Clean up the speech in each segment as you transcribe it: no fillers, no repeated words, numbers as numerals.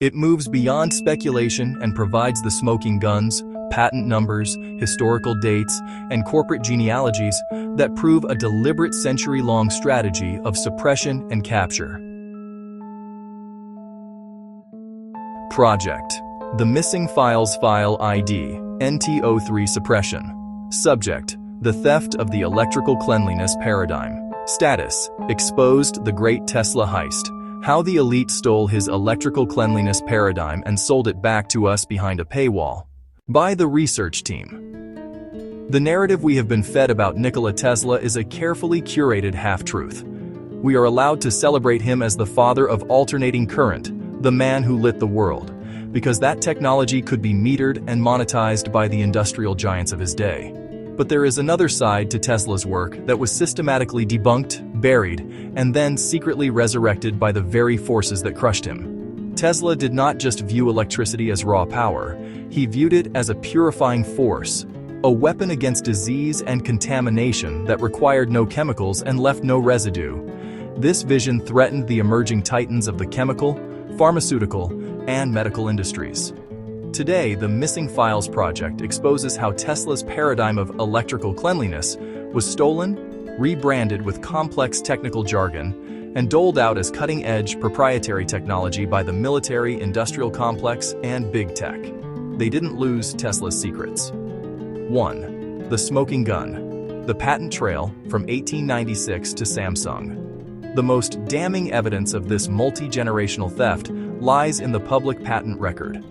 It moves beyond speculation and provides the smoking guns, patent numbers, historical dates, and corporate genealogies that prove a deliberate century-long strategy of suppression and capture. Project: The Missing Files File ID, NT03 Suppression. Subject: The Theft of the Electrical Cleanliness Paradigm. Status: Exposed the Great Tesla Heist. How the elite stole his electrical cleanliness paradigm and sold it back to us behind a paywall. By the research team. The narrative we have been fed about Nikola Tesla is a carefully curated half-truth. We are allowed to celebrate him as the father of alternating current, the man who lit the world, because that technology could be metered and monetized by the industrial giants of his day. But there is another side to Tesla's work that was systematically debunked, buried, and then secretly resurrected by the very forces that crushed him. Tesla did not just view electricity as raw power, he viewed it as a purifying force, a weapon against disease and contamination that required no chemicals and left no residue. This vision threatened the emerging titans of the chemical, pharmaceutical, and medical industries. Today, the Missing Files Project exposes how Tesla's paradigm of electrical cleanliness was stolen, rebranded with complex technical jargon, and doled out as cutting-edge proprietary technology by the military-industrial complex and big tech. They didn't lose Tesla's secrets. 1. The Smoking Gun. The Patent Trail from 1896 to Samsung. The most damning evidence of this multi-generational theft lies in the public patent record.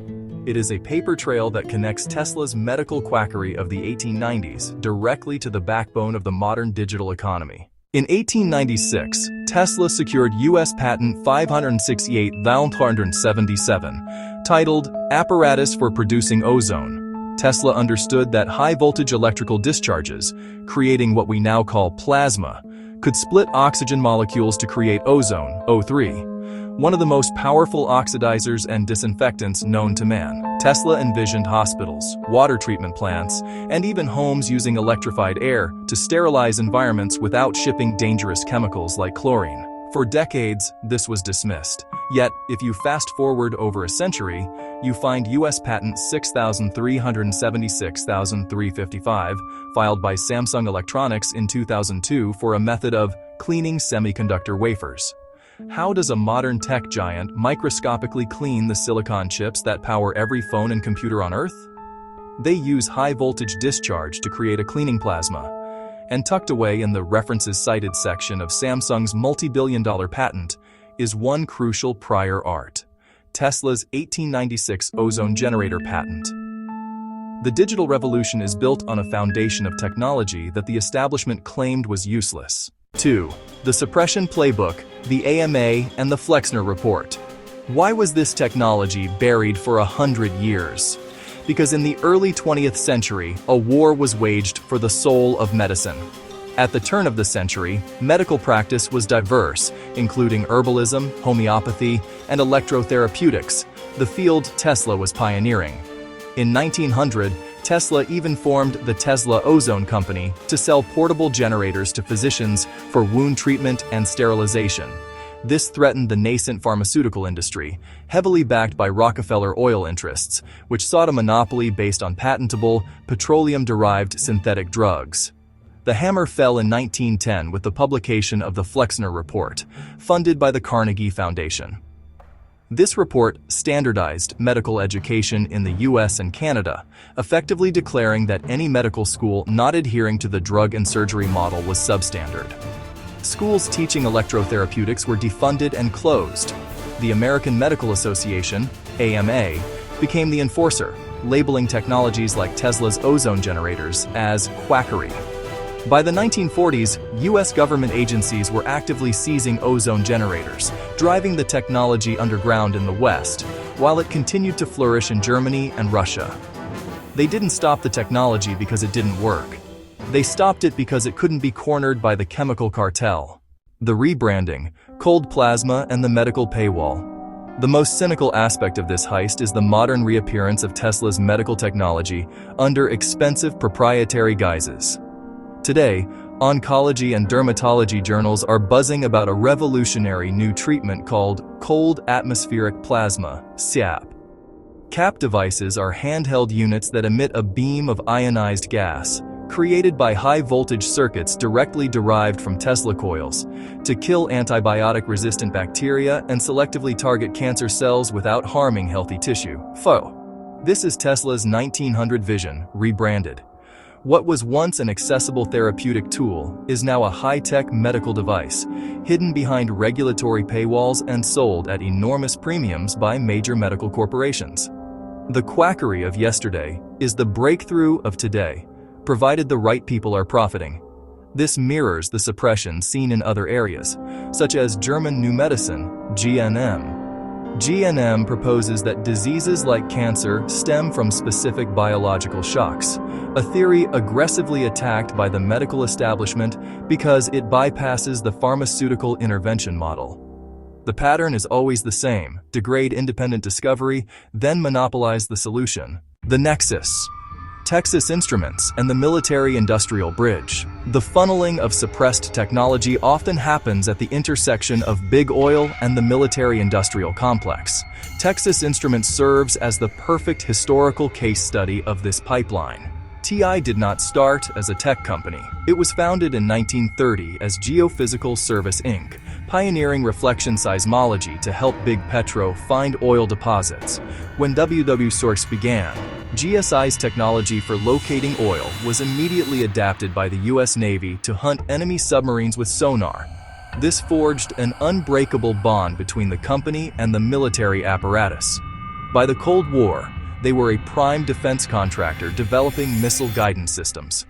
It is a paper trail that connects Tesla's medical quackery of the 1890s directly to the backbone of the modern digital economy. In 1896, Tesla secured U.S. Patent 568,277, titled Apparatus for Producing Ozone. Tesla understood that high-voltage electrical discharges, creating what we now call plasma, could split oxygen molecules to create ozone, O3. One of the most powerful oxidizers and disinfectants known to man. Tesla envisioned hospitals, water treatment plants, and even homes using electrified air to sterilize environments without shipping dangerous chemicals like chlorine. For decades, this was dismissed. Yet, if you fast forward over a century, you find U.S. Patent 6,376,355, filed by Samsung Electronics in 2002 for a method of cleaning semiconductor wafers. How does a modern tech giant microscopically clean the silicon chips that power every phone and computer on Earth? They use high-voltage discharge to create a cleaning plasma. And tucked away in the references cited section of Samsung's multi-billion-dollar patent is one crucial prior art: Tesla's 1896 ozone generator patent. The digital revolution is built on a foundation of technology that the establishment claimed was useless. 2. The Suppression Playbook, the AMA, and the Flexner Report. Why was this technology buried for 100 years? Because in the early 20th century, a war was waged for the soul of medicine. At the turn of the century, medical practice was diverse, including herbalism, homeopathy, and electrotherapeutics, the field Tesla was pioneering. In 1900, Tesla even formed the Tesla Ozone Company to sell portable generators to physicians for wound treatment and sterilization. This threatened the nascent pharmaceutical industry, heavily backed by Rockefeller oil interests, which sought a monopoly based on patentable, petroleum-derived synthetic drugs. The hammer fell in 1910 with the publication of the Flexner Report, funded by the Carnegie Foundation. This report standardized medical education in the US and Canada, effectively declaring that any medical school not adhering to the drug and surgery model was substandard. Schools teaching electrotherapeutics were defunded and closed. The American Medical Association, AMA, became the enforcer, labeling technologies like Tesla's ozone generators as quackery. By the 1940s, U.S. government agencies were actively seizing ozone generators, driving the technology underground in the West, while it continued to flourish in Germany and Russia. They didn't stop the technology because it didn't work. They stopped it because it couldn't be cornered by the chemical cartel. The rebranding, cold plasma, and the medical paywall. The most cynical aspect of this heist is the modern reappearance of Tesla's medical technology under expensive proprietary guises. Today, oncology and dermatology journals are buzzing about a revolutionary new treatment called Cold Atmospheric Plasma, CAP. CAP devices are handheld units that emit a beam of ionized gas, created by high-voltage circuits directly derived from Tesla coils, to kill antibiotic-resistant bacteria and selectively target cancer cells without harming healthy tissue. FO. This is Tesla's 1900 Vision, rebranded. What was once an accessible therapeutic tool is now a high-tech medical device, hidden behind regulatory paywalls and sold at enormous premiums by major medical corporations. The quackery of yesterday is the breakthrough of today, provided the right people are profiting. This mirrors the suppression seen in other areas, such as German New Medicine, GNM. GNM proposes that diseases like cancer stem from specific biological shocks, a theory aggressively attacked by the medical establishment because it bypasses the pharmaceutical intervention model. The pattern is always the same: degrade independent discovery, then monopolize the solution. The Nexus. Texas Instruments and the military-industrial bridge. The funneling of suppressed technology often happens at the intersection of big oil and the military-industrial complex. Texas Instruments serves as the perfect historical case study of this pipeline. TI did not start as a tech company. It was founded in 1930 as Geophysical Service Inc., pioneering reflection seismology to help Big Petro find oil deposits. When WW-Source began, GSI's technology for locating oil was immediately adapted by the U.S. Navy to hunt enemy submarines with sonar. This forged an unbreakable bond between the company and the military apparatus. By the Cold War, they were a prime defense contractor developing missile guidance systems.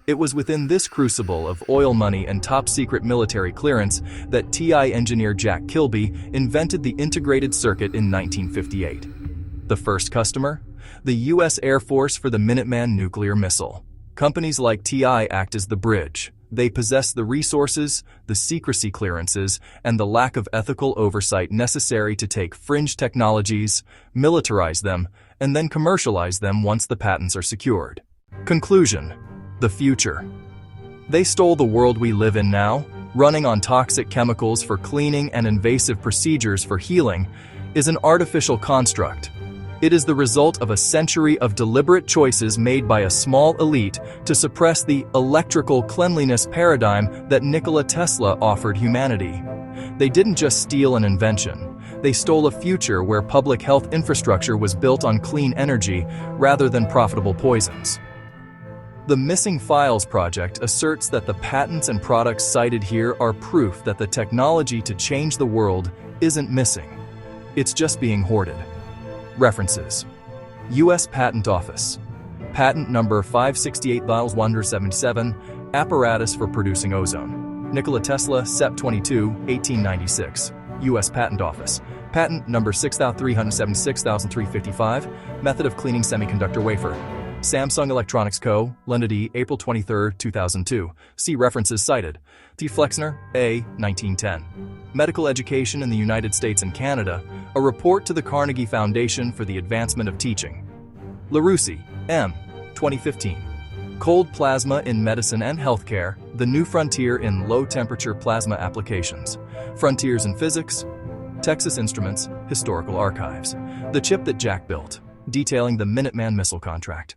It was within this crucible of oil money and top-secret military clearance that TI engineer Jack Kilby invented the integrated circuit in 1958. The first customer? The U.S. Air Force for the Minuteman nuclear missile. Companies like TI act as the bridge. They possess the resources, the secrecy clearances, and the lack of ethical oversight necessary to take fringe technologies, militarize them, and then commercialize them once the patents are secured. Conclusion: the future. They stole the world we live in now, running on toxic chemicals for cleaning and invasive procedures for healing, is an artificial construct. It is the result of a century of deliberate choices made by a small elite to suppress the electrical cleanliness paradigm that Nikola Tesla offered humanity. They didn't just steal an invention. They stole a future where public health infrastructure was built on clean energy rather than profitable poisons. The Missing Files Project asserts that the patents and products cited here are proof that the technology to change the world isn't missing. It's just being hoarded. References: U.S. Patent Office. Patent number 568-177, Apparatus for Producing Ozone. Nikola Tesla, Sep. 22, 1896. U.S. Patent Office. Patent number 6376355, Method of Cleaning Semiconductor Wafer. Samsung Electronics Co., London, April 23, 2002. See references cited. T. Flexner, A. 1910. Medical Education in the United States and Canada, a report to the Carnegie Foundation for the Advancement of Teaching. LaRusse, M. 2015. Cold Plasma in Medicine and Healthcare, the New Frontier in Low-Temperature Plasma Applications. Frontiers in Physics. Texas Instruments, Historical Archives. The Chip That Jack Built, detailing the Minuteman missile contract.